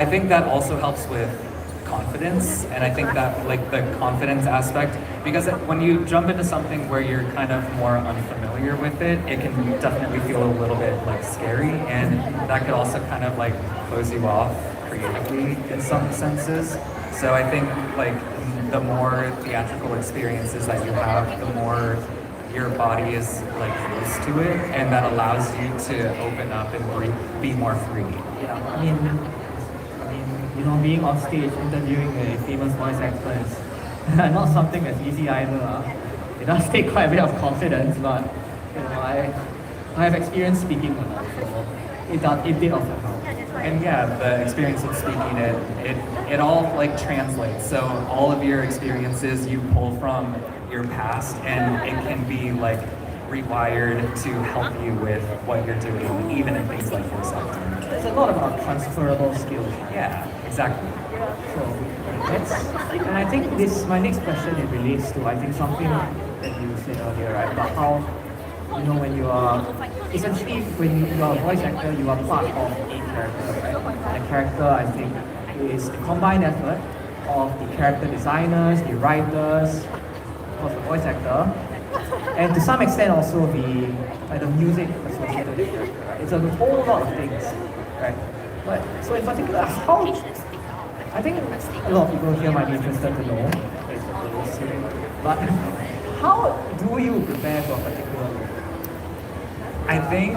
I think that also helps with confidence, and I think that like the confidence aspect, because when you jump into something where you're kind of more unfamiliar with it, it can definitely feel a little bit like scary, and that could also kind of like close you off creatively in some senses. So I think like the more theatrical experiences that you have, the more your body is like used to it, and that allows you to open up and be more free. Yeah, being on stage interviewing a famous voice actor is not something that's easy either. It does take quite a bit of confidence, but I have experience speaking a lot, so it did also help. And yeah, the experience of speaking it all like translates. So all of your experiences you pull from your past, and it can be like rewired to help you with what you're doing, even in things like voice acting. There's a lot about transferable skills. Yeah, exactly. So and I think my next question it relates to something that you said earlier, right? About how when you are essentially when you are a voice actor, you are part of a character, right? And the character I think is a combined effort of the character designers, the writers, of the voice actor, and to some extent also the music associated with it. Right? It's a whole lot of things, right? But so in particular, how I think a lot of people here might be interested to know, but how do you prepare for a particular role? I think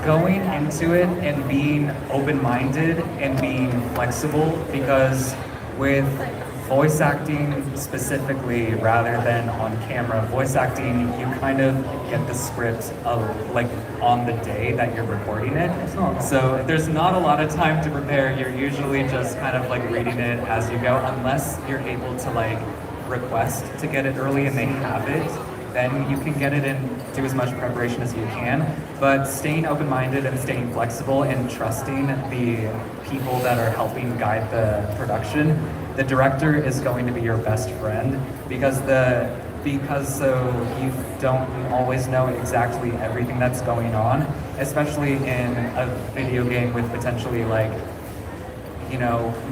going into it and being open-minded and being flexible, because with voice acting specifically rather than on camera, voice acting you kind of get the script of like on the day that you're recording it. So there's not a lot of time to prepare. You're usually just kind of like reading it as you go, unless you're able to like request to get it early and they have it, then you can get it and do as much preparation as you can. But staying open-minded and staying flexible and trusting the people that are helping guide the production. The director is going to be your best friend, because so you don't always know exactly everything that's going on, especially in a video game with potentially like,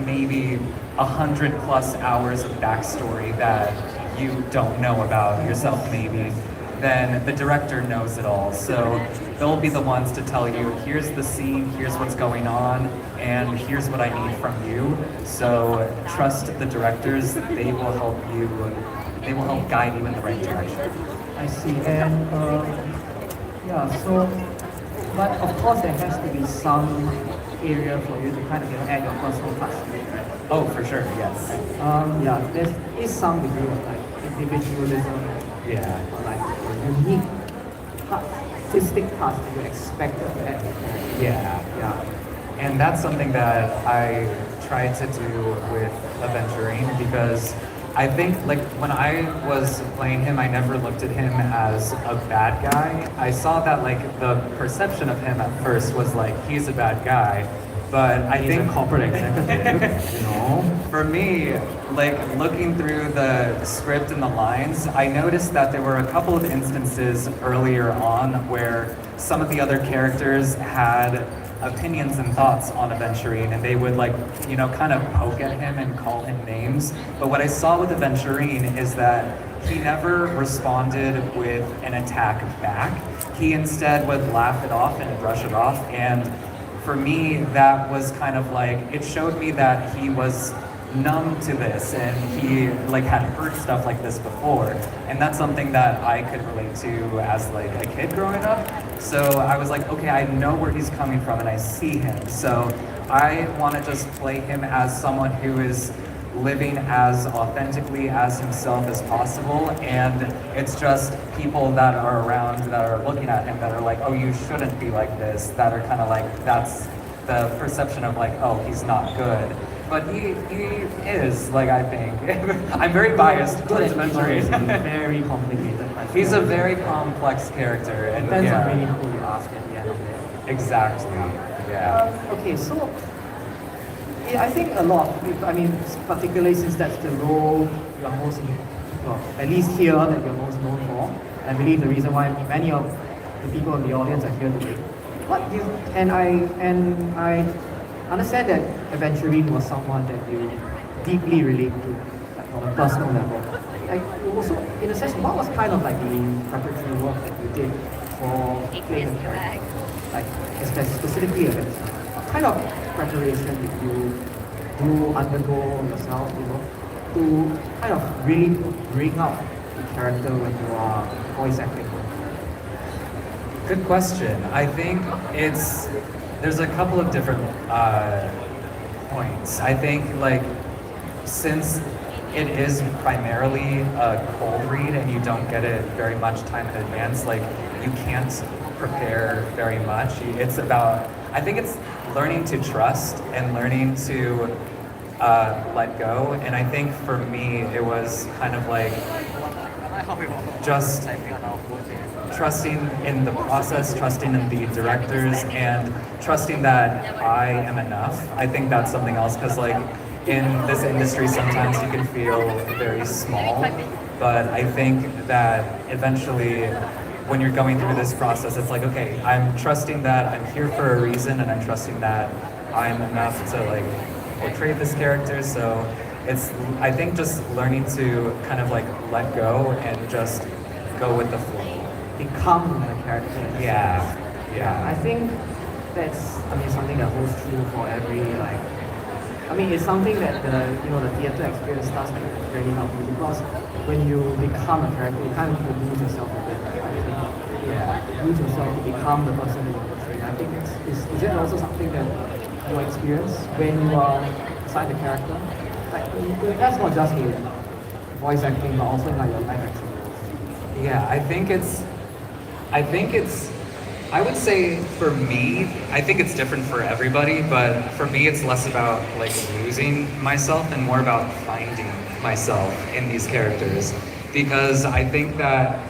maybe 100+ hours of backstory that you don't know about yourself maybe. Then the director knows it all. So they'll be the ones to tell you, here's the scene, here's what's going on, and here's what I need from you. So trust the directors, they will help guide you in the right direction. I see. And but of course there has to be some area for you to kind of add your personal touch to it, right? Oh, for sure, yes. There is some degree of like individualism, or like unique artistic touch that you expect to add. Yeah. And that's something that I tried to do with Aventurine, because I think like when I was playing him, I never looked at him as a bad guy. I saw that like the perception of him at first was like he's a bad guy, but I think a corporate executive, For me, like looking through the script and the lines, I noticed that there were a couple of instances earlier on where some of the other characters had opinions and thoughts on Aventurine, and they would like, kind of poke at him and call him names. But what I saw with Aventurine is that he never responded with an attack back. He instead would laugh it off and brush it off. And for me, that was kind of like, it showed me that he was numb to this, and he like had heard stuff like this before, and that's something that I could relate to as like a kid growing up. So I was like, okay, I know where he's coming from and I see him, so I want to just play him as someone who is living as authentically as himself as possible, and it's just people that are around that are looking at him that are like, oh, you shouldn't be like this, that are kind of like, that's the perception of like, oh, he's not good. But he is, like, I think. I'm very biased towards Aventurine. Very complicated. He's a very complex character. And depends on really who you ask at the end of it. Exactly, yeah. Okay, so I think a lot, particularly since that's the role you're most, at least here, that you're most known for. I believe the reason why many of the people in the audience are here today. understand that Aventurine was someone that you deeply relate to, like on a personal level. Like also, in a sense, what was kind of like the preparatory work that you did for playing the character? Like specifically Aventurine. What kind of preparation did you do undergo yourself, to kind of really bring out the character when you are voice acting? Good question. I think there's a couple of different points. I think like since it is primarily a cold read and you don't get it very much time in advance, like you can't prepare very much. It's about, I think it's learning to trust and learning to let go. And I think for me, it was kind of like just trusting in the process, trusting in the directors, and trusting that I am enough. I think that's something else, because like in this industry, sometimes you can feel very small, but I think that eventually when you're going through this process, it's like, okay, I'm trusting that I'm here for a reason, and I'm trusting that I'm enough to like portray this character. So it's, I think, just learning to kind of like let go and just go with the flow. Become the character. Yeah. I think that's, something that holds true for every it's something that the theatre experience does really help you, because when you become a character, you kind of lose yourself a bit, right? Yeah. Lose yourself to become the person that you're portraying. I think is that also something that you experience when you are inside the character? Like that's not just in voice acting, but also in like your life action roles. Yeah, I would say for me, I think it's different for everybody, but for me it's less about like losing myself and more about finding myself in these characters. Because I think that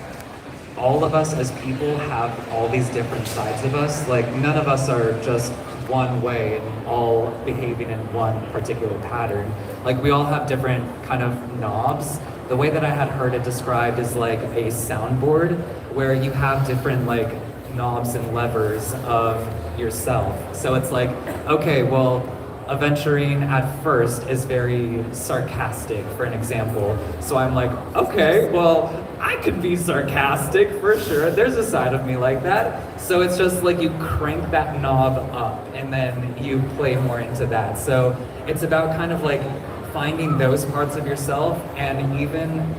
all of us as people have all these different sides of us. Like none of us are just one way and all behaving in one particular pattern. Like we all have different kind of knobs. The way that I had heard it described is like a soundboard where you have different like knobs and levers of yourself. So it's like, okay, well, Aventurine at first is very sarcastic, for an example. So I'm like, okay, well, I could be sarcastic for sure. There's a side of me like that. So it's just like you crank that knob up and then you play more into that. So it's about kind of like finding those parts of yourself, and even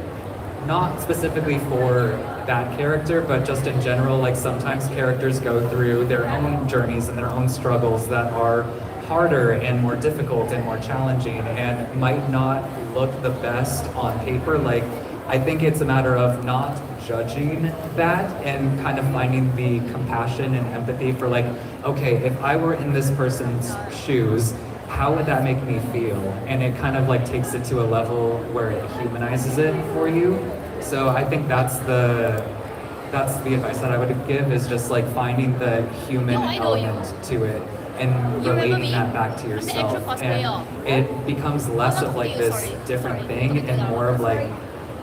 not specifically for that character, but just in general, like sometimes characters go through their own journeys and their own struggles that are harder and more difficult and more challenging and might not look the best on paper. Like, I think it's a matter of not judging that and kind of finding the compassion and empathy for like, okay, if I were in this person's shoes, how would that make me feel? And it kind of like takes it to a level where it humanizes it for you. So I think that's the advice that I would give, is just like finding the human element to it and relating that back to yourself. And it becomes less of like this different thing and more of like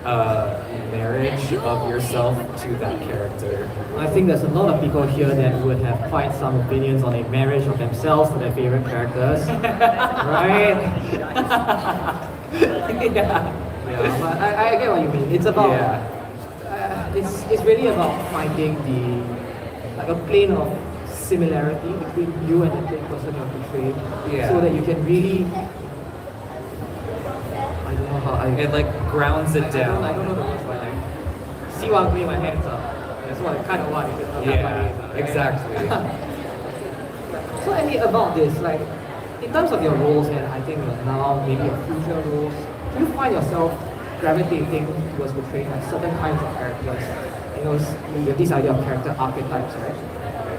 a marriage of yourself to that character. I think there's a lot of people here that would have quite some opinions on a marriage of themselves to their favorite characters, right? Yeah, but I get what you mean. It's about it's really about finding a plane of similarity between you and the person you're portraying, so that you can really, I don't know how it like grounds it down. I don't know the words, but like, see what I'm putting my hands up. That's what I kind of want. Exactly. So about this, like in terms of your roles, and I think now maybe your future roles, do you find yourself gravitating towards portraying like certain kinds of characters? You have this idea of character archetypes, right?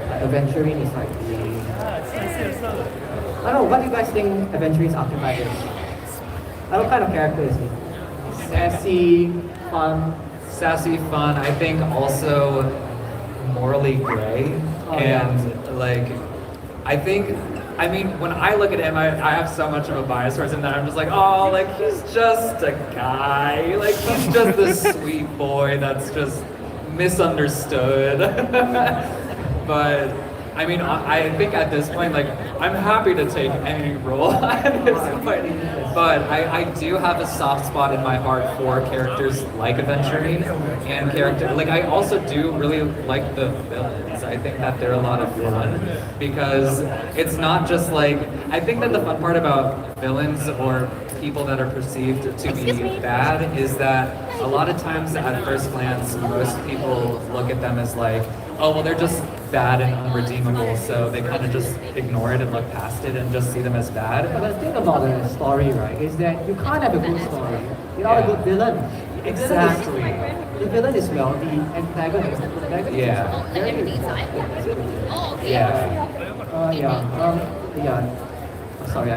Like Aventurine is like I don't know, what do you guys think Aventurine's archetype is? What kind of character is he? Sassy, fun. Sassy, fun. I think also morally gray. Like, I mean, when I look at him, I have so much of a bias towards him that I'm just like, oh, like, he's just a guy. Like, he's just this sweet boy that's just misunderstood. But I mean, I think at this point, like, I'm happy to take any role at this point. But I do have a soft spot in my heart for characters like Aventurine and like, I also do really like the villains. I think that they're a lot of fun because it's not just like, I think that the fun part about villains or people that are perceived to be bad is that a lot of times at first glance, most people look at them as like, oh, well, they're just bad and unredeemable, so they kind of just ignore it and look past it and just see them as bad. But the thing about the story, right, is that you can't have a good story without a good villain. Exactly. The villain is well, the antagonist Yeah. is very important. Yeah. Sorry,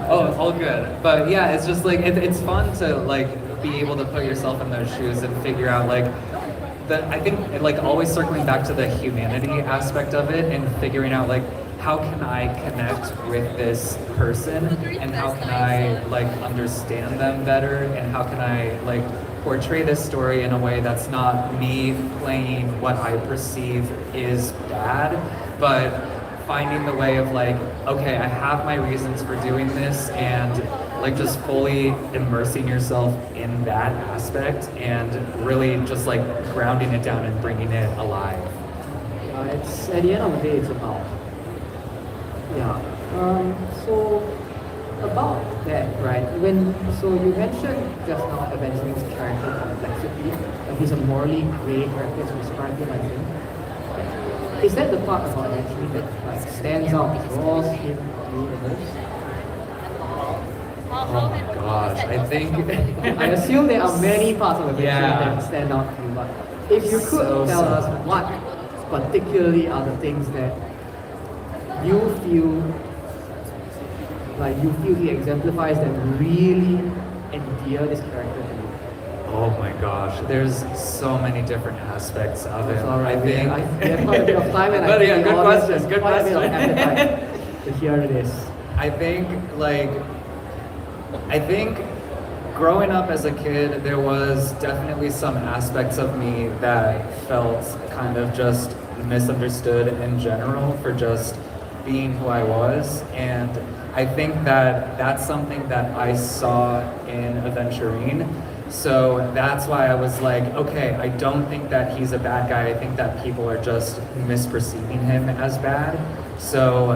Oh, all good. But yeah, it's just like it's fun to like be able to put yourself in those shoes and figure out like I think like always circling back to the humanity aspect of it and figuring out like how can I connect with this person and how can I like understand them better and how can I like portray this story in a way that's not me playing what I perceive is bad, but finding the way of like, okay, I have my reasons for doing this and like just fully immersing yourself in that aspect and really just like grounding it down and bringing it alive. It's at the end of the day, it's about so about that, right? So you mentioned just now Aventurine's character complexity, like he's a morally gray character to describe him, I think. Is that the part about Aventurine that like stands out, draws him to the most? Oh my gosh, I think I assume there are many parts of Aventurine Yeah. that stand out to you, but if you could tell us what particularly are the things that you feel he exemplifies that really endear this character to you. Oh my gosh, there's so many different aspects of it. All right, I think. we have quite a bit of time, and But I yeah, think good the audience question, has good quite a bit of question. appetite to hear this. I think growing up as a kid, there was definitely some aspects of me that felt kind of just misunderstood in general for just being who I was. And I think that that's something that I saw in Aventurine. So that's why I was like, okay, I don't think that he's a bad guy. I think that people are just misperceiving him as bad. So,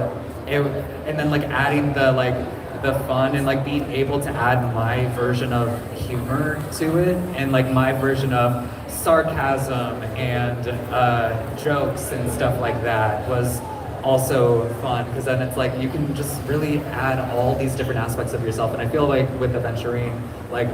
and then like adding the fun and like being able to add my version of humor to it and like my version of sarcasm and jokes and stuff like that was also fun because then it's like you can just really add all these different aspects of yourself. And I feel like with Aventurine, like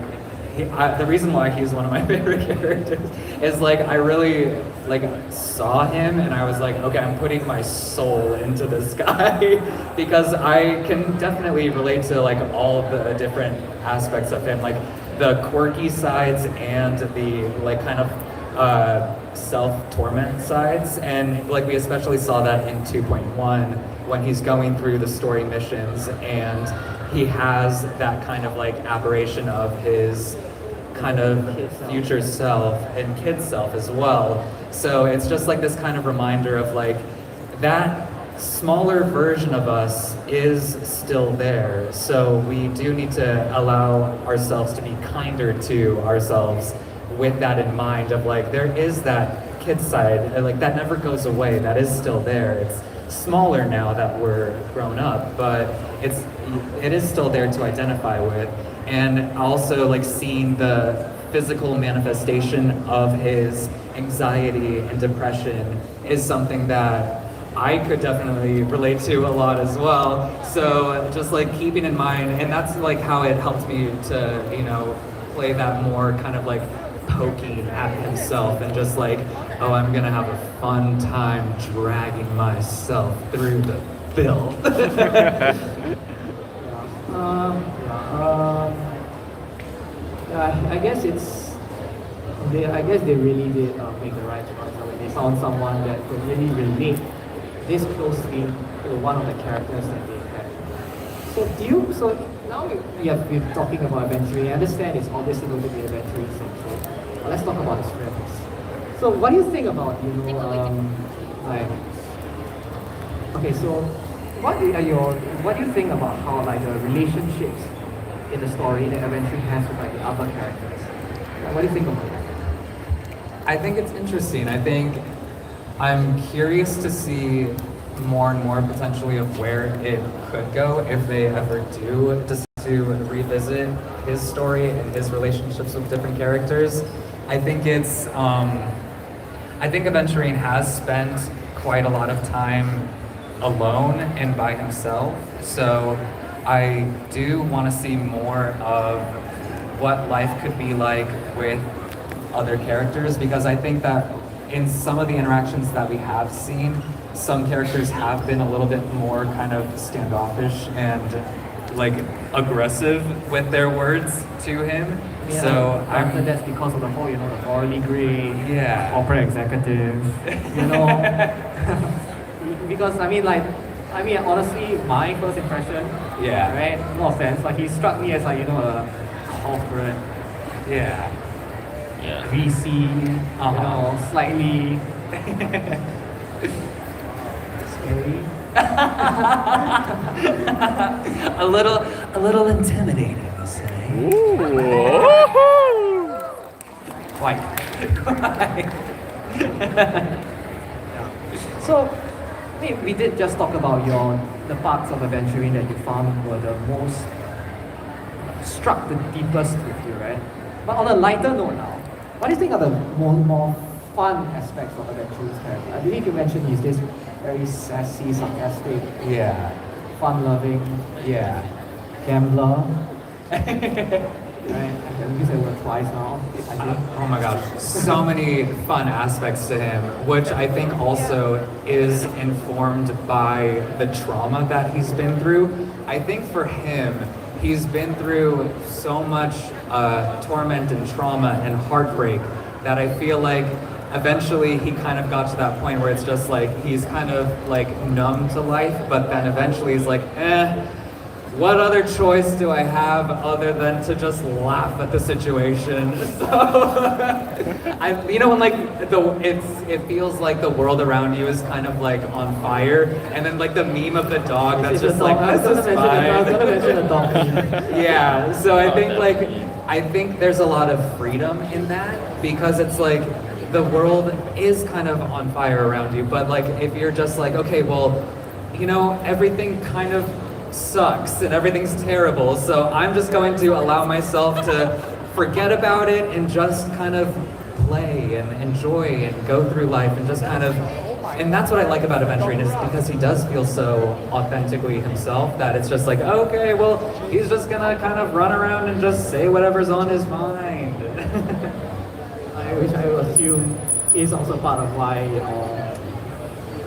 the reason why he's one of my favorite characters is like I really like saw him and I was like, okay, I'm putting my soul into this guy because I can definitely relate to like all of the different aspects of him, like the quirky sides and the like kind of self-torment sides. And like we especially saw that in 2.1 when he's going through the story missions and he has that kind of like aberration of his kind of future self and kid self as well. So it's just like this kind of reminder of like that smaller version of us is still there. So we do need to allow ourselves to be kinder to ourselves with that in mind of like there is that kid side and like that never goes away. That is still there. It's smaller now that we're grown up, but it is still there to identify with. And also like seeing the physical manifestation of his anxiety and depression is something that I could definitely relate to a lot as well. So just like keeping in mind, and that's like how it helped me to, you know, play that more kind of like poking at himself and just like, oh, I'm gonna have a fun time dragging myself through the filth. I guess they really did make the right choice when they found someone that could really relate this closely to one of the characters that they had. So now we have been talking about Aventurine. I understand it's obviously going to be Aventurine central, but let's talk about his friends. So what do you think about, like, Okay, so what do you think about how like the relationships in the story that Aventurine has with like the other characters? What do you think about that? I think it's interesting. I think I'm curious to see more and more potentially of where it could go if they ever do decide to revisit his story and his relationships with different characters. I think I think Aventurine has spent quite a lot of time alone and by himself. So I do want to see more of what life could be like with other characters, because I think that in some of the interactions that we have seen, some characters have been a little bit more kind of standoffish and like aggressive with their words to him. Yeah, So after that's because of the whole, the morally gray, Yeah. corporate executive, because honestly, my first impression, Yeah. right, no offense, but he struck me as like, a corporate, Yeah. greasy, slightly scary. a little intimidating, you say. Quite. So, we did just talk about the parts of Aventurine that you found were the most struck the deepest with you, right? But on a lighter note now, what do you think are the more fun aspects of Aventurine's character? I believe you mentioned he's this very sassy, sarcastic, Yeah. fun-loving Yeah. gambler. Right? I can use that word twice now, I think. Oh my gosh, so many fun aspects to him, which I think also is informed by the trauma that he's been through. I think for him, he's been through so much torment and trauma and heartbreak that I feel like eventually he kind of got to that point where it's just like he's kind of like numb to life, but then eventually he's like, what other choice do I have other than to just laugh at the situation? So, when like it feels like the world around you is kind of like on fire, and then like the meme of the dog that's just like, this is fine. Yeah, so I think there's a lot of freedom in that, because it's like the world is kind of on fire around you, but like if you're just like, okay, well, everything kind of sucks and everything's terrible, so I'm just going to allow myself to forget about it and just kind of play and enjoy and go through life and just kind of, and that's what I like about Aventurine, is because he does feel so authentically himself that it's just like, okay, well, he's just gonna kind of run around and just say whatever's on his mind. Which I will assume is also part of why,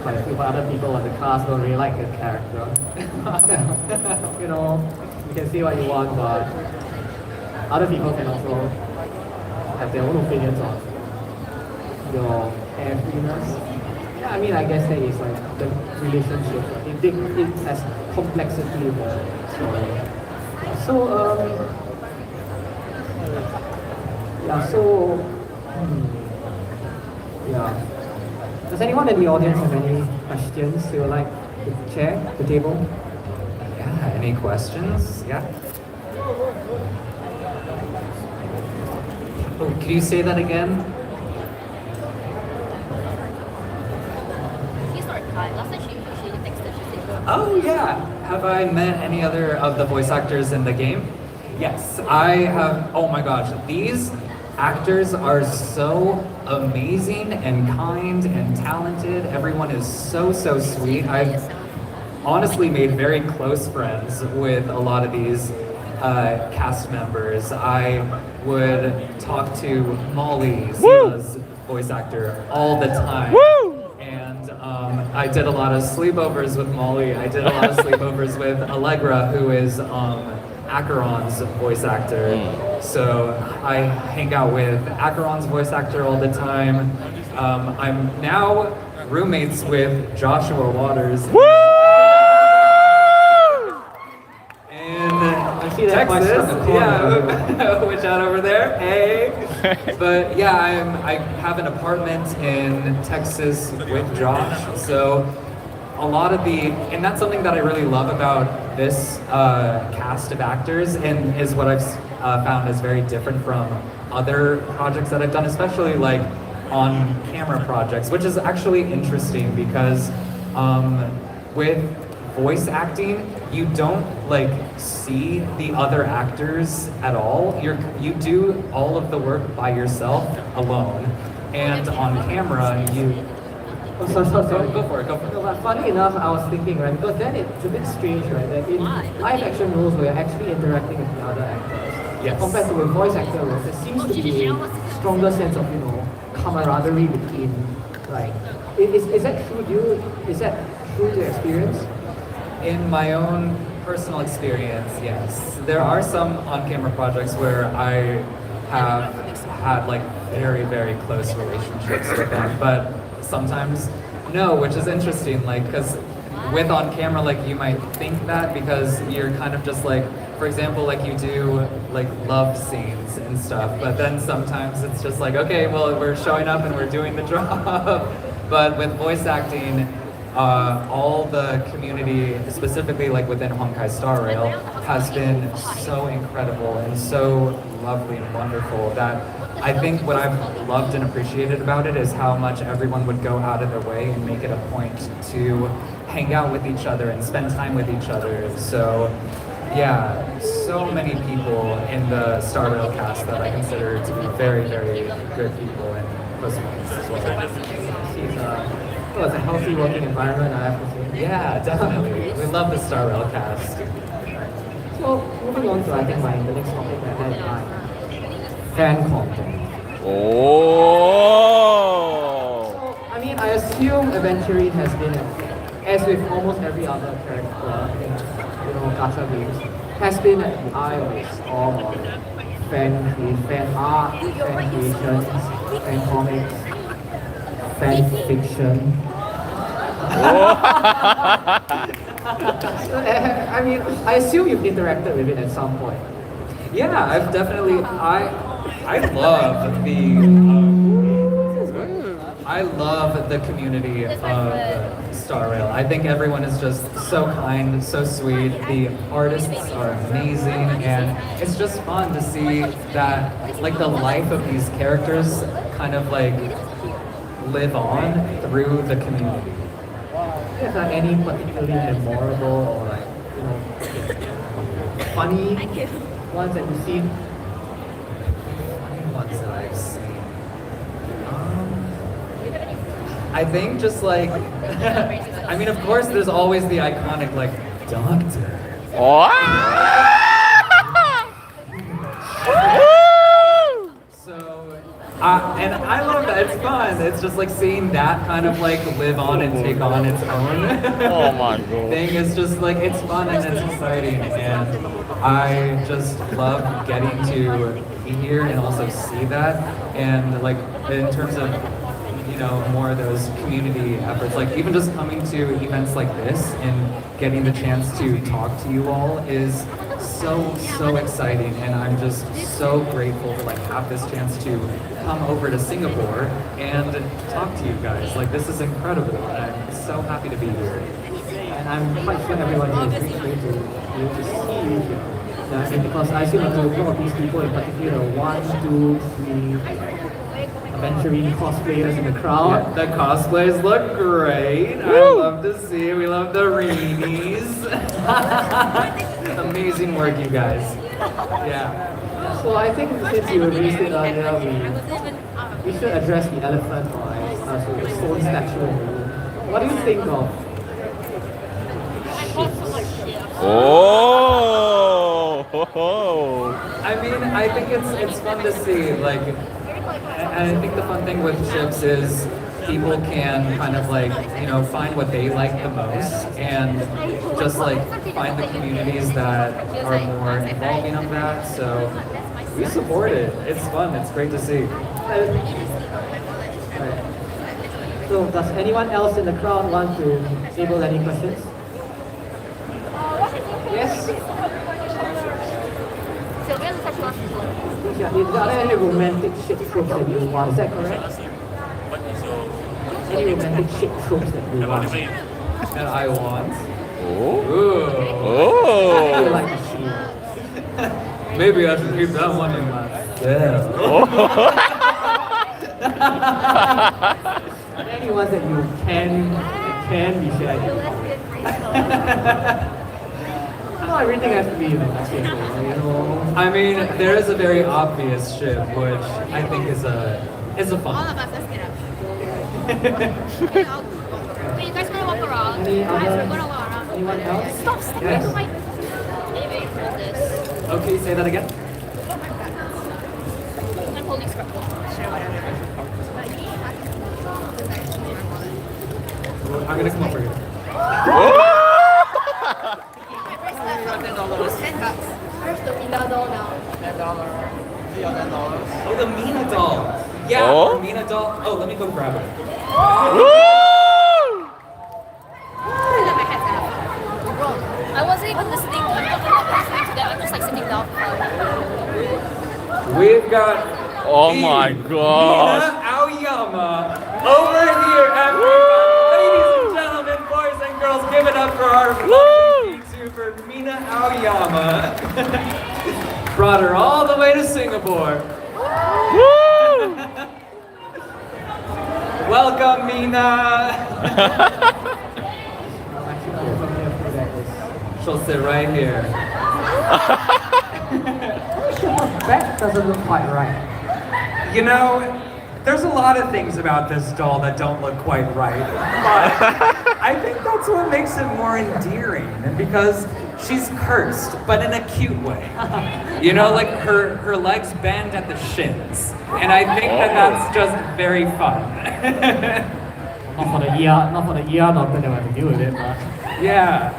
quite a few other people in the cast don't really like the character. You can say what you want, but other people can also have their own opinions on your carefreeness. Yeah, I guess that is like the relationship. It has complexity in the story. Does anyone in the audience have any questions they would like to share the table? Yeah, any questions? Yeah. Oh, can you say that again? Oh yeah. Have I met any other of the voice actors in the game? Yes, I have. Oh my gosh, these actors are so amazing and kind and talented. Everyone is so sweet. I've honestly made very close friends with a lot of these cast members. I would talk to Molly, Sila's voice actor, all the time. And I did a lot of sleepovers with Molly. I did a lot of sleepovers with Allegra, who is Acheron's voice actor. So I hang out with Acheron's voice actor all the time. I'm now roommates with Joshua Waters. I see that Texas, yeah, which out over there, hey. But yeah, I have an apartment in Texas with Josh, so a lot of and that's something that I really love about this cast of actors, and is what I've found is very different from other projects that I've done, especially like on camera projects, which is actually interesting because with voice acting, you don't like see the other actors at all. You do all of the work by yourself alone, and on camera you. Oh, sorry. Go for it. No, but funny enough, I was thinking, right, because then it's a bit strange, right, that in live action roles we're actually interacting with the other actors. Yes. Compared to a voice actor role, there seems to be a stronger sense of, camaraderie within, like, is that true to you? Is that true to experience? In my own personal experience, yes. There are some on-camera projects where I have had like very, very close relationships with them, but sometimes no, which is interesting, like, because with on-camera, like, you might think that because you're kind of just like, for example, like you do like love scenes and stuff, but then sometimes it's just like, okay, well, we're showing up and we're doing the job. But with voice acting, all the community, specifically like within Honkai Star Rail, has been so incredible and so lovely and wonderful that I think what I've loved and appreciated about it is how much everyone would go out of their way and make it a point to hang out with each other and spend time with each other. So yeah, so many people in the Star Rail cast that I consider to be very, very good people and close friends as well. Well, it's a healthy working environment, I have to say. Yeah, definitely. We love the Star Rail cast. So, moving on to, I think, the next topic that I had in mind. Fan content. Oh. So, I mean, I assume Aventurine has been, as with almost every other character in, gacha games, has been at the eye of its all of fan art, fan creations, fan comics, fan fiction. I mean, I assume you've interacted with it at some point. Yeah, I've definitely. I love the community of Star Rail. I think everyone is just so kind, so sweet. The artists are amazing, and it's just fun to see that, like, the life of these characters kind of like live on through the community. Is there any particularly memorable or funny ones that you've seen? Funny ones that I've seen. I think just like, I mean, of course, there's always the iconic like Doctor. Oh. And I love that. It's fun. It's just like seeing that kind of like live on and take on its own Oh my God. thing. It's just like, it's fun and it's exciting. And I just love getting to be here and also see that. And like in terms of, more of those community efforts, like even just coming to events like this and getting the chance to talk to you all is so exciting, and I'm just so grateful to like have this chance to come over to Singapore and talk to you guys. Like, this is incredible, and I'm so happy to be here. And I'm quite sure everyone here is really great to be able to see you here. And because I see a group of these people, in particular, 1, 2, 3 Aventurine cosplayers in the crowd. Yeah, the cosplays look great. I love to see it. We love the reenies. Amazing work, you guys. Yeah. So I think since you raised it earlier, we should address the elephant or the stone statue in the room. What do you think of? Oh. I mean, I think it's fun to see, like, and I think the fun thing with ships is people can kind of like, find what they like the most and just like find the communities that are more involving of that. So we support it. It's fun. It's great to see. Right. So does anyone else in the crowd want to table any questions? Yes? Yeah, is there any romantic ship tropes that you want? Is that correct? Any romantic ship tropes that you want? And I want. Oh. Ooh. I Oh. like the shield. Maybe I should keep that one in myself. Are there any ones that you can be shared? Not everything has to be like simple, you know. I mean, there is a very obvious ship, which I think is a All fun. of us, let's get up. Wait, you guys gonna walk around? Any Guys, we're other? gonna walk around. Anyone else? Stop sticking Yes. to my... Maybe hold this. Okay, say that again. I'm holding scrap. Sure, whatever. I'm gonna come over here. Where's the Mina doll now? Oh, the Mina doll. Yeah, Oh? the Mina doll. Oh, let me go grab it. Woo! I wasn't even listening. I wasn't listening to them. I'm just like sitting down. We've got. Oh the my gosh. Mina Aoyama over here, everyone. Ladies and gentlemen, boys and girls, give it up for our Woo! YouTuber Mina Aoyama. Brought her all the way to Singapore. Woo! Welcome, Mina. She'll sit right here. Back doesn't look quite right. You know, there's a lot of things about this doll that don't look quite right, but I think that's what makes it more endearing, because she's cursed, but in a cute way. You know, like her legs bend at the shins, and I think that that's just very fun. Not for the ER doctor that have to deal with it, but. Yeah.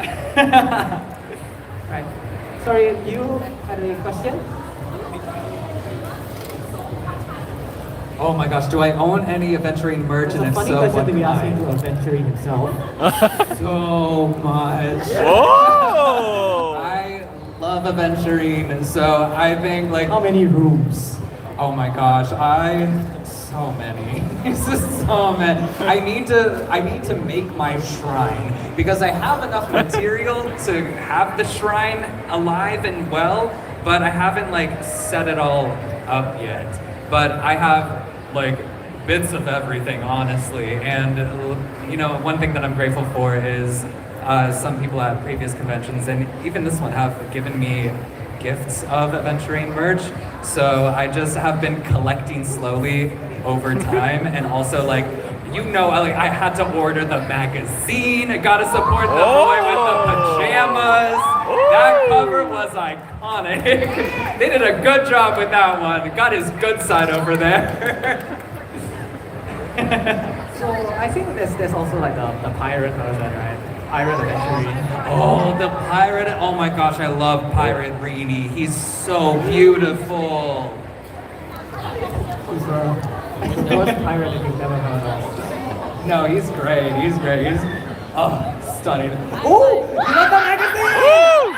Right. Sorry, you had a question? Oh my gosh, do I own any Aventurine merch? It's And a if funny so, question what to be asking kind? to Aventurine himself. So much. Oh! I love Aventurine, so I think like, How many rooms? oh my gosh, so many. It's just so many. I need to make my shrine, because I have enough material to have the shrine alive and well, but I haven't like set it all up yet. But I have like bits of everything, honestly. And you know, one thing that I'm grateful for is some people at previous conventions, and even this one, have given me gifts of Aventurine merch. So I just have been collecting slowly over time, and also like, you know, I had to order the magazine. I gotta support the boy with the pajamas. That cover was iconic. They did a good job with that one. Got his good side over there. So I think there's also like the pirate version, right? Pirate Aventurine. Oh, the pirate. Oh my gosh, I love Pirate Reenie. He's so beautiful. He's the worst pirate that you've ever heard of. No, he's great. He's great. He's stunning. Oh, you love the magazine?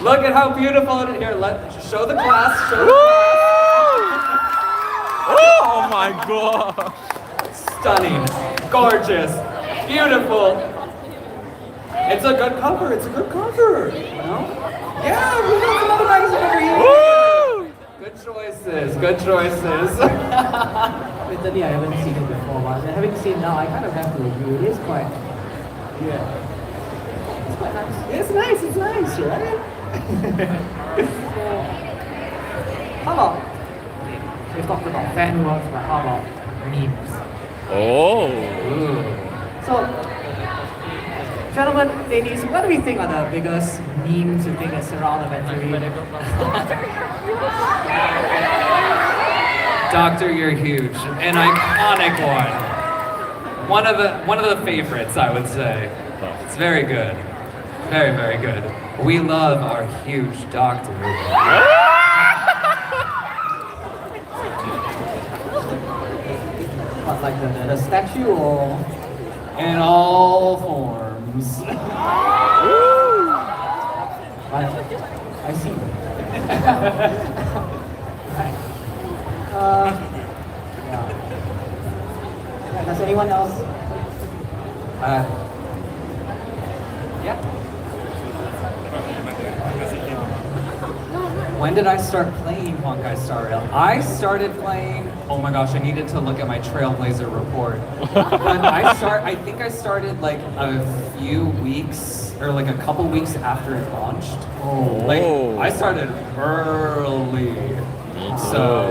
Look at how beautiful it is. Here, show the class. Show the Oh my god! Stunning, gorgeous, beautiful. It's a good cover. It's a good cover. You know? Yeah, we got some other magazine over here. Woo! Good choices. Good choices. Literally, I haven't seen it before, but having seen now, I kind of have to review. It is quite, yeah, it's quite nice. It's nice. It's nice, right? How about, we talked about fan works, but how about memes? Oh! Ooh. So, gentlemen, ladies, what do we think are the biggest memes you think that surround Aventurine? Doctor, you're huge. An iconic one. One of the favorites, I would say. It's very good. Very, very good. We love our huge doctor. But like the statue or In all forms. I see. Yeah. Does anyone else Uh, yeah. When did I start playing Honkai Star Rail? I started playing. Oh my gosh! I needed to look at my Trailblazer report. I think I started like a few weeks or like a couple weeks after it launched. Oh. Like I started early. So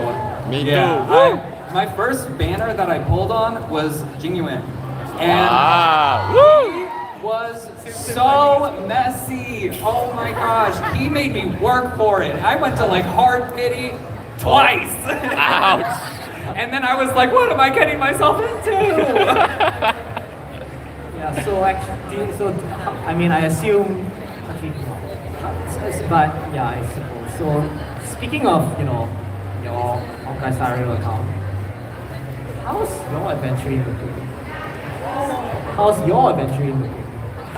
Me yeah, too. my first banner that I pulled on was Jingyuan, and Wow. Woo. he was so messy. Oh my gosh, he made me work for it. I went to like hard pity twice. Ouch. And then I was like, what am I getting myself into? Yeah, so actually, so I mean, I assume, okay, but yeah, I suppose. So, speaking of, your Honkai Star Rail account, how's your Aventurine looking? How's your Aventurine looking?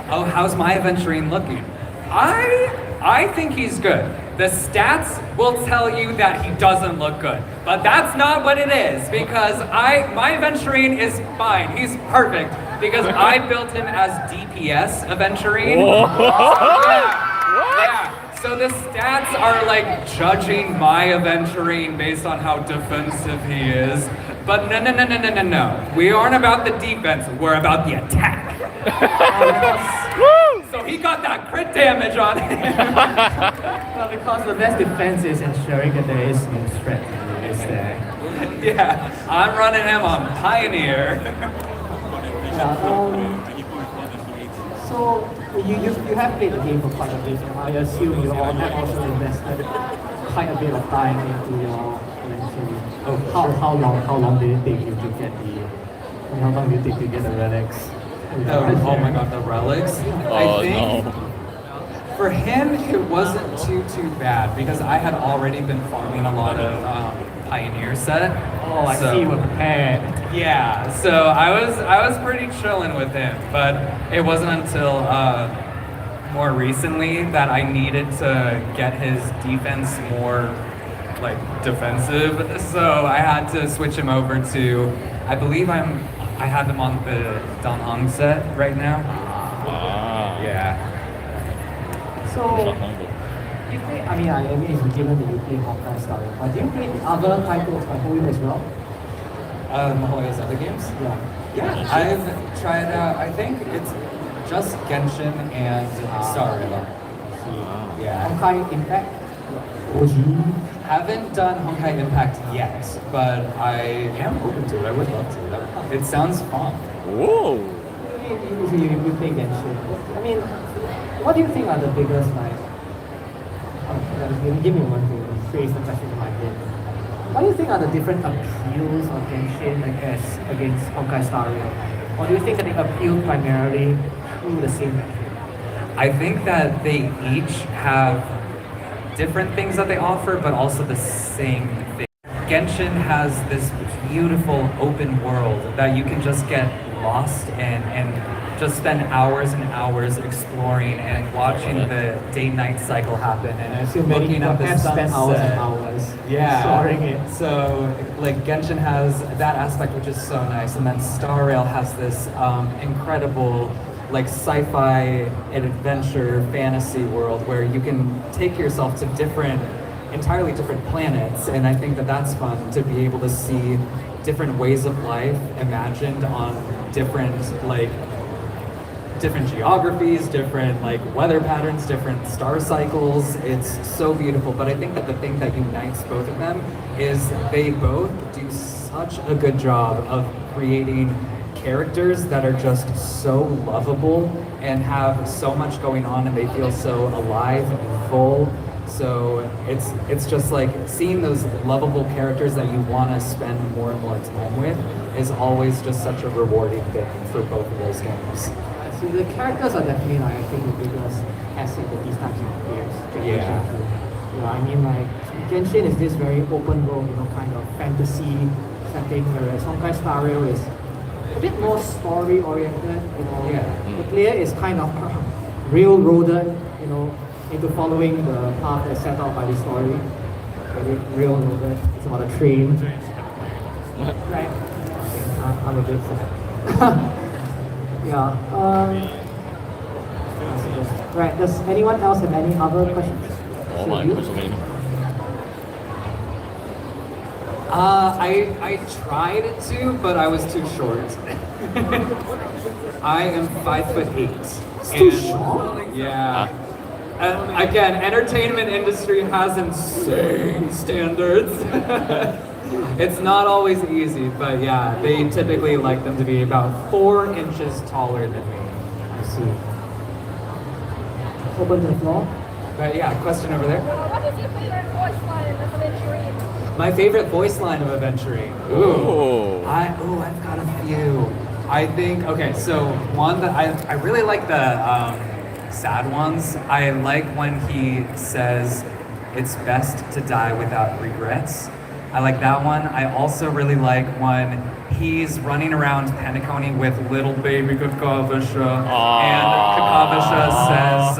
Oh, how's my Aventurine looking? I think he's good. The stats will tell you that he doesn't look good. But that's not what it is, because my Aventurine is fine. He's perfect, because I built him as DPS Aventurine. Yeah. So the stats are like judging my Aventurine based on how defensive he is. But no. We aren't about the defense, we're about the attack. So he got that crit damage on him. Well, because the best defense is ensuring that there is no threat is there. Yeah, I'm running him on Pioneer. Yeah, so you have played the game for quite a bit. I assume you all have also invested quite a bit of time into your Aventurine. Oh, how long did it take you to get how long did it take you to get the relics? Oh my god, the relics. I think for him it wasn't too bad because I had already been farming a lot of Pioneer set. Oh, I see you were prepared. Yeah, so I was pretty chilling with him, but it wasn't until more recently that I needed to get his defense more like defensive. So I had to switch him over to, I believe I have him on the Danhong set right now. Wow. Yeah. So, you play, I mean, it's given that you play Honkai Star Rail, but do you play other titles by Hoyu as well? Mahoya's other games? Yeah, I've tried out, I think it's just Genshin and Star Rail. Yeah. Honkai Impact? OG? Haven't done Honkai Impact yet, but I am open to it. I would love to. It sounds fun. Whoa. You play Genshin. I mean, what do you think are the biggest, give me one to phrase the question in my head. What do you think are the different appeals of Genshin, I guess, against Honkai Star Rail? Or do you think that they appeal primarily through the same metric? I think that they each have different things that they offer, but also the same thing. Genshin has this beautiful open world that you can just get lost in and just spend hours and hours exploring and watching the day-night cycle happen and looking at the sunset. Spend hours and hours exploring it. So like Genshin has that aspect which is so nice, and then Star Rail has this incredible like sci-fi adventure fantasy world where you can take yourself to entirely different planets, and I think that that's fun to be able to see different ways of life imagined on different geographies, different weather patterns, different star cycles. It's so beautiful, but I think that the thing that unites both of them is they both do such a good job of creating characters that are just so lovable and have so much going on, and they feel so alive and full. So it's just like seeing those lovable characters that you want to spend more and more time with is always just such a rewarding thing for both of those games. So the characters are definitely I think the biggest asset of these types of games. Yeah, I mean Genshin is this very open world, kind of fantasy setting, whereas Honkai Star Rail is a bit more story oriented. The player is kind of railroaded, into following the path that's set out by the story. Railroaded. It's about a train. Right? I'm a bit sad. Yeah. Right. Does anyone else have any other questions? Oh my You? gosh, so many. I tried to, but I was too short. I am 5'8". It's too short? Yeah. Again, entertainment industry has insane standards. It's not always easy, but yeah, they typically like them to be about 4 inches taller than me. I see. Open to the floor. But yeah, question over there. What is your favorite voice line of Aventurine? My favorite voice line of Aventurine. Ooh. I've got a few. I think, okay, so one that I really like the sad ones. I like when he says, "It's best to die without regrets." I like that one. I also really like when he's running around Penacony with little baby Kakavisha, and Kakavisha says,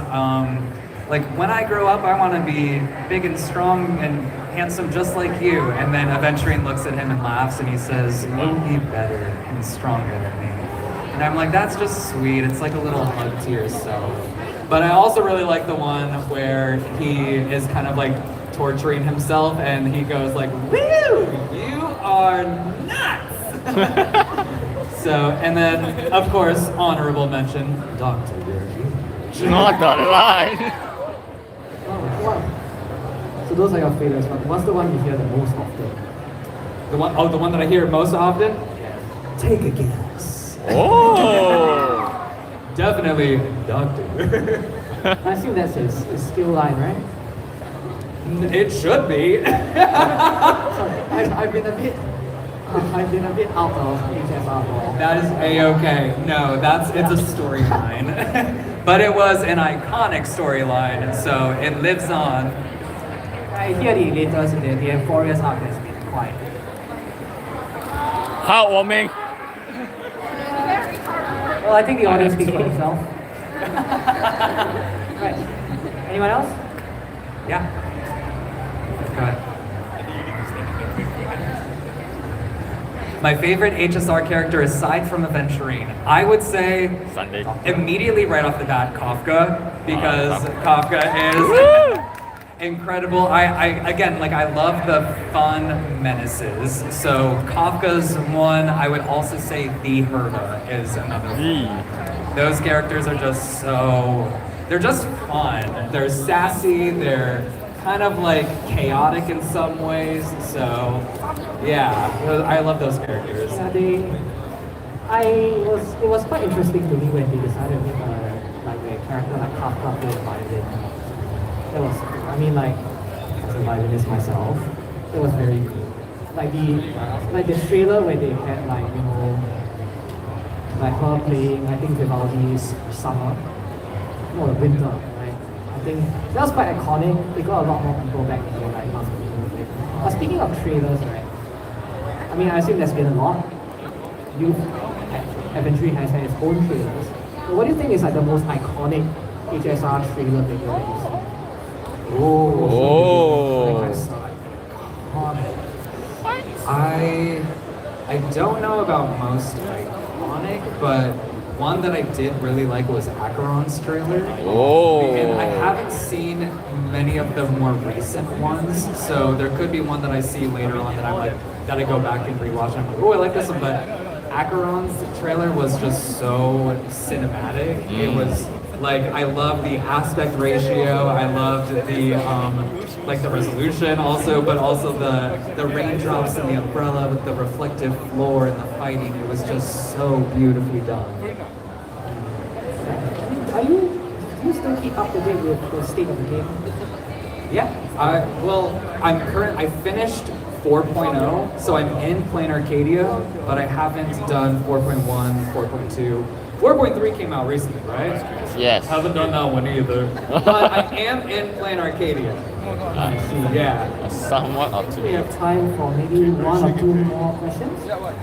like, "When I grow up, I want to be big and strong and handsome just like you." And then Aventurine looks at him and laughs, and he says, "You'll be better and stronger than me." And I'm like, that's just sweet. It's like a little hug to yourself. But I also really like the one where he is kind of like torturing himself, and he goes like, "Woo, you are nuts." So, and then of course, honorable mention, Dr. Yerky. Not that line. Oh, wow. So those are your favorites, but what's the one you hear the most often? The one that I hear most often? Take a guess. Oh. Definitely Doctor. I assume that's his skill line, right? It should be. Sorry, I've been a bit out of HSR for That is A-okay. No, it's a storyline. But it was an iconic storyline, so it lives on. I hear the latest, the Euphoria's arc has been quite. Heartwarming. Well, I think the audience speaks for itself. Right. Anyone else? Yeah. Go ahead. My favorite HSR character aside from Aventurine, I would say Sunday. immediately right off the bat, Kafka, because Kafka is incredible. I again, like, I love the fun menaces. So Kafka's one. I would also say the Herda is another one. Those characters are just they're just fun. They're sassy, they're kind of like chaotic in some ways. So yeah, I love those characters. Yeah, it was quite interesting to me when they decided to make a character like Kafka play a violin. It was, I mean, like, as a violinist myself, it was very cool. Like the trailer where they had, like, you know, like her playing, I think Vivaldi's Summer, no, Winter, right? I think that was quite iconic. It got a lot more people back into like last week. But speaking of trailers, right? I mean, I assume there's been a lot. Aventurine has had its own trailers. But what do you think is like the most iconic HSR trailer video that you've seen? Oh. I don't know about most iconic, but one that I did really like was Acheron's trailer. Oh. And I haven't seen many of the more recent ones, so there could be one that I see later on that I go back and rewatch and I'm like, oh, I like this one, but Acheron's trailer was just so cinematic. It was like, I love the aspect ratio, I loved the like the resolution also, but also the raindrops and the umbrella with the reflective floor and the fighting. It was just so beautifully done. Do you still keep up to date with the state of the game? Yeah, I finished 4.0, so I'm in Plain Arcadia, but I haven't done 4.1, 4.2. 4.3 came out recently, right? Yes. Haven't done that one either. But I am in Plain Arcadia. I see. Yeah. Somewhat up to We me. have time for maybe one or two more questions. So,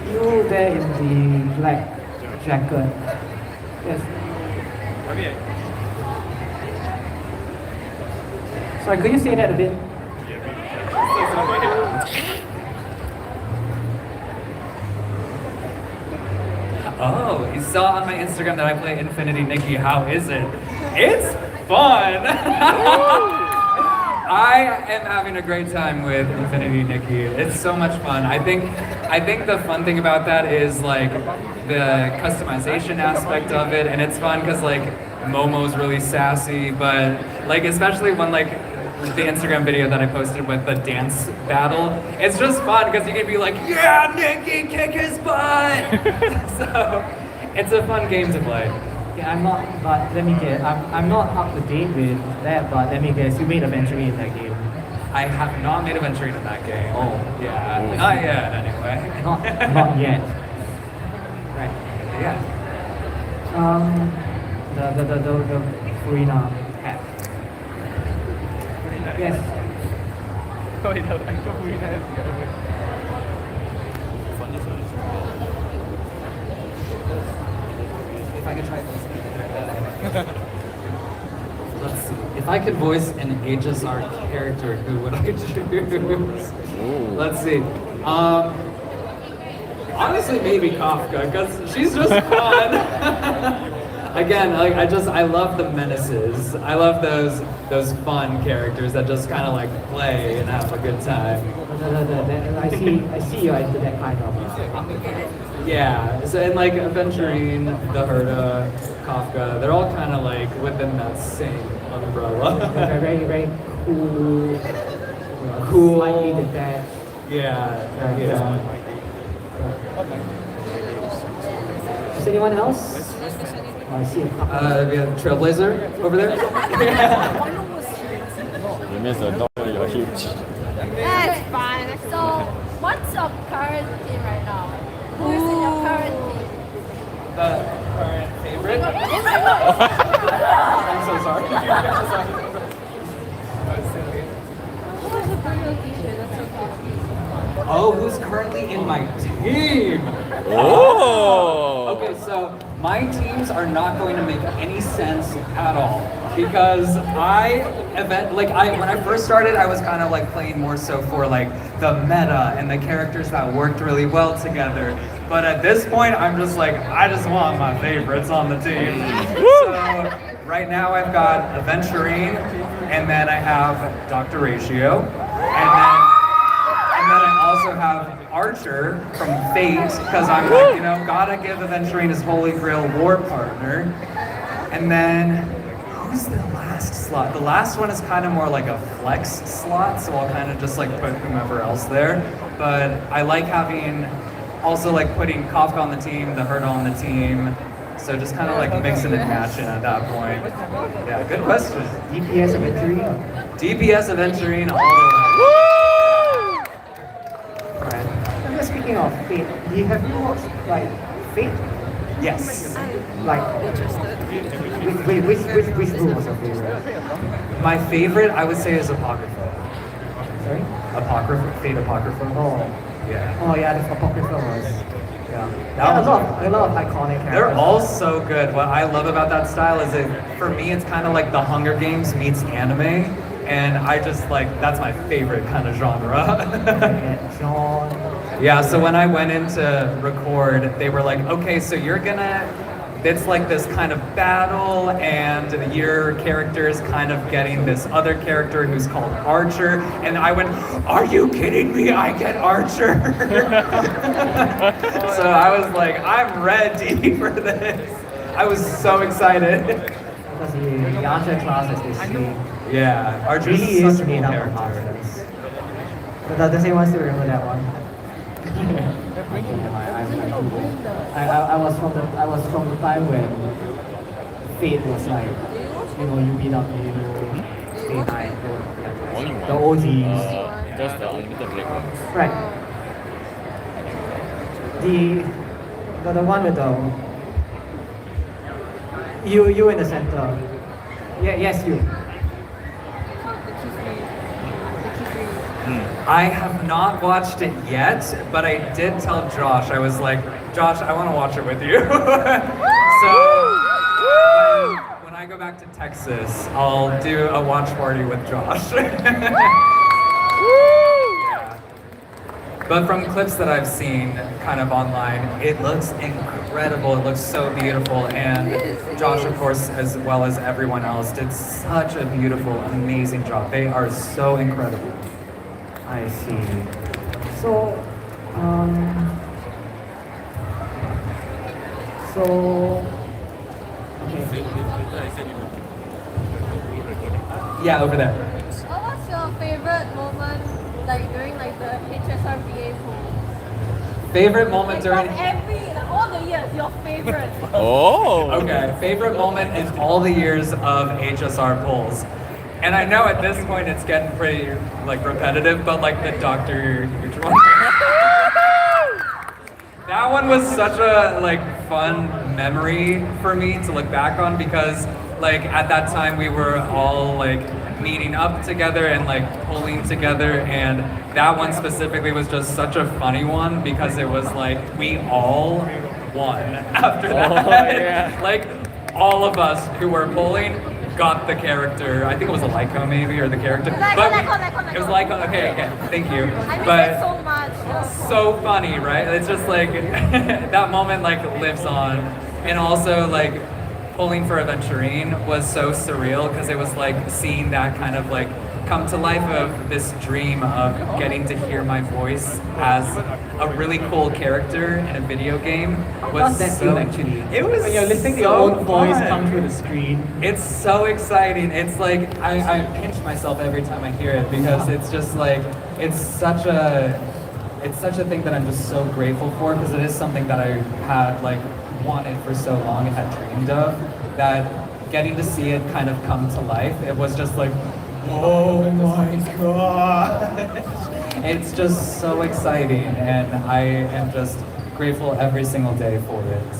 you there in the black jacket. Yes. Sorry, could you say that a bit? Oh, you saw on my Instagram that I play Infinity Nikki. How is it? It's fun! I am having a great time with Infinity Nikki. It's so much fun. I think the fun thing about that is like the customization aspect of it, and it's fun because like Momo's really sassy, but like especially when like the Instagram video that I posted with the dance battle, it's just fun because you can be like, yeah, Nikki, kick his butt! So it's a fun game to play. Yeah, I'm not, but let me guess, I'm not up to date with that, but let me guess, you made Aventurine in that game. I have not made Aventurine in that game. Oh. Yeah, not yet anyway. Not yet. Right. Yeah. The Furina hat. Yes. If I could try this. Let's see. If I could voice an HSR character, who would I choose? Let's see. Honestly, maybe Kafka, because she's just fun. Again, like I love the menaces. I love those fun characters that just kind of like play and have a good time. I see you into that kind of. Yeah. So and like Aventurine, the Herda, Kafka, they're all kind of like within that same umbrella. They're very cool. Cool. Slightly detached. Yeah. Yeah. Is anyone else? Oh, I see a couple. We have Trailblazer over there. You missed the dog, you're huge. That's fine. So, what's your current team right now? Who is in your current team? The current favorite. I'm so sorry. Oh, who's currently in my team? Oh! Okay, so my teams are not going to make any sense at all because when I first started, I was kind of like playing more so for like the meta and the characters that worked really well together. But at this point, I'm just like, I just want my favorites on the team. So right now I've got Aventurine, and then I have Dr. Ratio, and then I also have Archer from Fate, because I'm like, gotta give Aventurine his Holy Grail war partner. And then, who's the last slot? The last one is kind of more like a flex slot, so I'll kind of just like put whomever else there. But I like having, also like putting Kafka on the team, the Herda on the team, so just kind of like mixing and matching at that point. Yeah, good question. DPS Aventurine. DPS Aventurine all the way. Speaking of Fate, have you watched like Fate? Yes. Like which group was your favorite? My favorite, I would say, is Apocrypha. Sorry? Apocrypha, Fate Apocrypha. Oh. Yeah. Oh yeah, the Apocrypha was. Yeah. That was a lot of iconic characters. They're all so good. What I love about that style is for me, it's kind of like the Hunger Games meets anime. And I just like, that's my favorite kind of genre. Yeah, so when I went in to record, they were like, okay, so it's like this kind of battle, and your character is kind of getting this other character who's called Archer. And I went, are you kidding me? I get Archer. So I was like, I'm ready for this. I was so excited. Because the Archer class is this Yeah, Archer really is is such a cool made up of character. Archers. But does anyone still remember that one? I was from the time when Fate was like, UBW, Stay High, Only one. the OGs. Just the unlimited leg ones. Right. The one with you in the center. Yeah, yes, you. I have not watched it yet, but I did tell Josh, I was like, Josh, I want to watch it with you. So when I go back to Texas, I'll do a watch party with Josh. Yeah. But from clips that I've seen kind of online, it looks incredible. It looks so beautiful. And Josh, of course, as well as everyone else, did such a beautiful, amazing job. They are so incredible. I see. So, okay. Yeah, over there. What was your favorite moment, like during like the HSRBA poll? Favorite moment Like during... from like all the years, your favorite. Oh. Okay, favorite moment in all the years of HSR polls. And I know at this point it's getting pretty like repetitive, but like the Dr. That one was such a like fun memory for me to look back on because like at that time we were all like meeting up together and like pulling together, and that one specifically was just such a funny one because it was like we all won after that. Oh, yeah. Like all of us who were pulling got the character. I think it was a Lyco maybe, or the character. Lyco. It was Lyco. Okay, thank you. I miss But it so much. It was so funny, right? It's just like that moment like lives on, and also like pulling for Aventurine was so surreal because it was like seeing that kind of like come to life of this dream of getting to hear my voice as a really cool character in a video game. What's that feel actually? It was when you're listening to so your own voice fun. come through the screen. It's so exciting. It's like I pinch myself every time I hear it because it's just like it's such a thing that I'm just so grateful for because it is something that I had like wanted for so long and had dreamed of, that getting to see it kind of come to life, it was just like, oh my god. It's just so exciting, and I am just grateful every single day for it.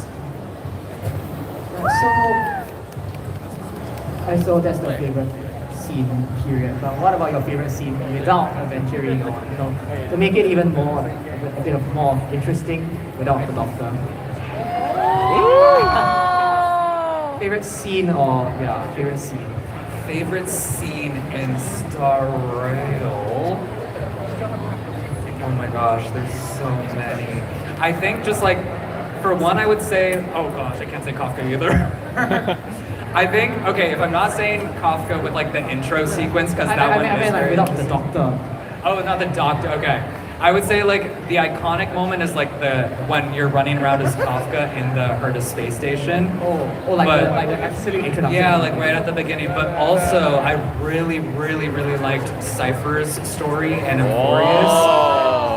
So that's the favorite scene period. But what about your favorite scene without Aventurine, or to make it even more a bit of more interesting without the Doctor? Favorite scene or favorite scene? Favorite scene in Star Rail? Oh my gosh, there's so many. I think just like, for one I would say, oh gosh, I can't say Kafka either. I think, okay, if I'm not saying Kafka with like the intro sequence, because that one I is mean like very without the Doctor. Oh, not the Doctor, okay. I would say like the iconic moment is like when you're running around as Kafka in the Herta space station. Oh, like But- the absolute introduction. Yeah, like right at the beginning. But also, I really, really, really liked Cypher's story and Emporius.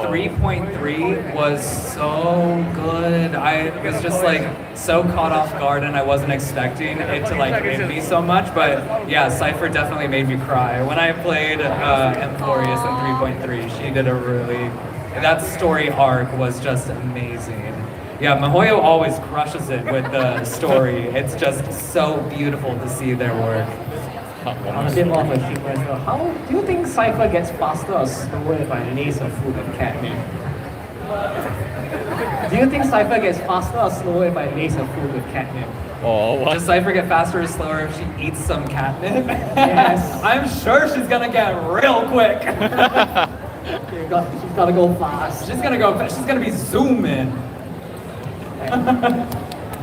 3.3 was so good. I was just like so caught off guard, and I wasn't expecting it to like hit me so much. But yeah, Cypher definitely made me cry when I played Emporius in 3.3. She did a really, that story arc was just amazing. Yeah, Mihoyo always crushes it with the story. It's just so beautiful to see their work. On a bit more of a sequence, how do you think Cypher gets faster or slower if I lace a food of catnip? Do you think Cypher gets faster or slower if I lace a food with catnip? Oh, what? Does Cypher get faster or slower if she eats some catnip? Yes. I'm sure she's gonna get real quick. She's got to go fast. She's gonna be zooming. I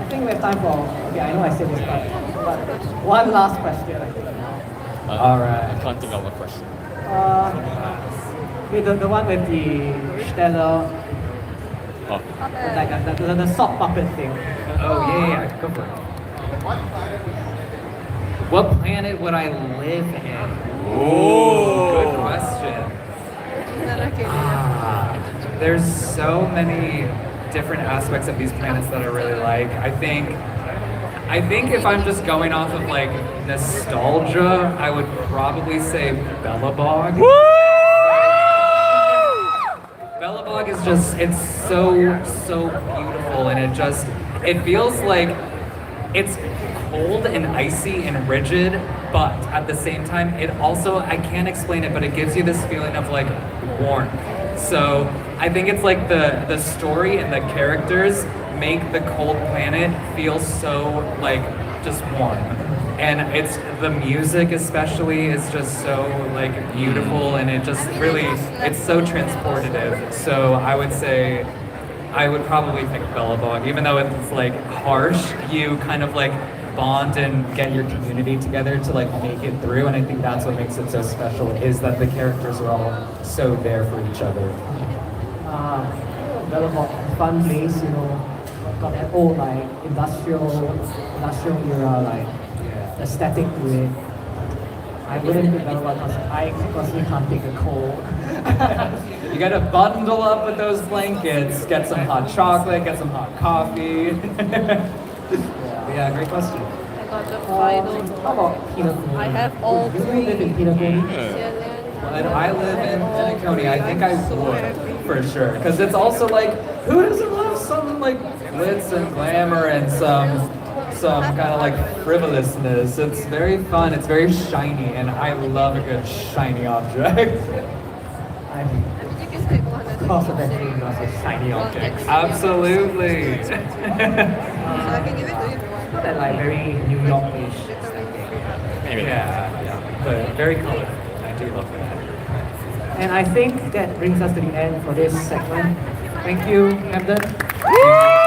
think we have time for, okay, I know I said this, but one last question, I think. Alright. I can't think of a question. Okay, the one with the Stella, Oh. like the sock puppet thing. Oh yeah, go for it. What planet would I live in? Ooh. Good question. There's so many different aspects of these planets that I really like. I think if I'm just going off of like nostalgia, I would probably say Bellabog. Bellabog is just, it's so beautiful, and it feels like it's cold and icy and rigid, but at the same time, it also, I can't explain it, but it gives you this feeling of like warmth. So I think it's like the story and the characters make the cold planet feel so like just warm. and it's the music especially is just so like beautiful, and it just really it's so transportative. So I would say I would probably pick Billabong, even though it's like harsh. You kind of like bond and get your community together to like make it through, and I think that's what makes it so special is that the characters are all so there for each other. Belleville, fun place, you know, got that old like industrial era like Yeah. aesthetic to it. I wouldn't pick Belleville because I personally can't take a cold. You gotta bundle up with those blankets, get some hot chocolate, get some hot coffee. Yeah, great question. I got the final. How about Pinocchio? I have all Do you three. live in Pinocchio? But I live in Pinocchio. I think I would for sure, because it's also like, who doesn't love some like glitz and glamour and some kind of like frivolousness? It's very fun. It's very shiny, and I love a good shiny object. I'm You can pick one. I think. cross Aventurine lots of shiny objects. Absolutely. So I can give it to you if you want. Not that like very New York-ish aesthetic. Maybe. Yeah, but very colorful. I do love that. And I think that brings us to the end for this segment. Thank you, Camden. Woo!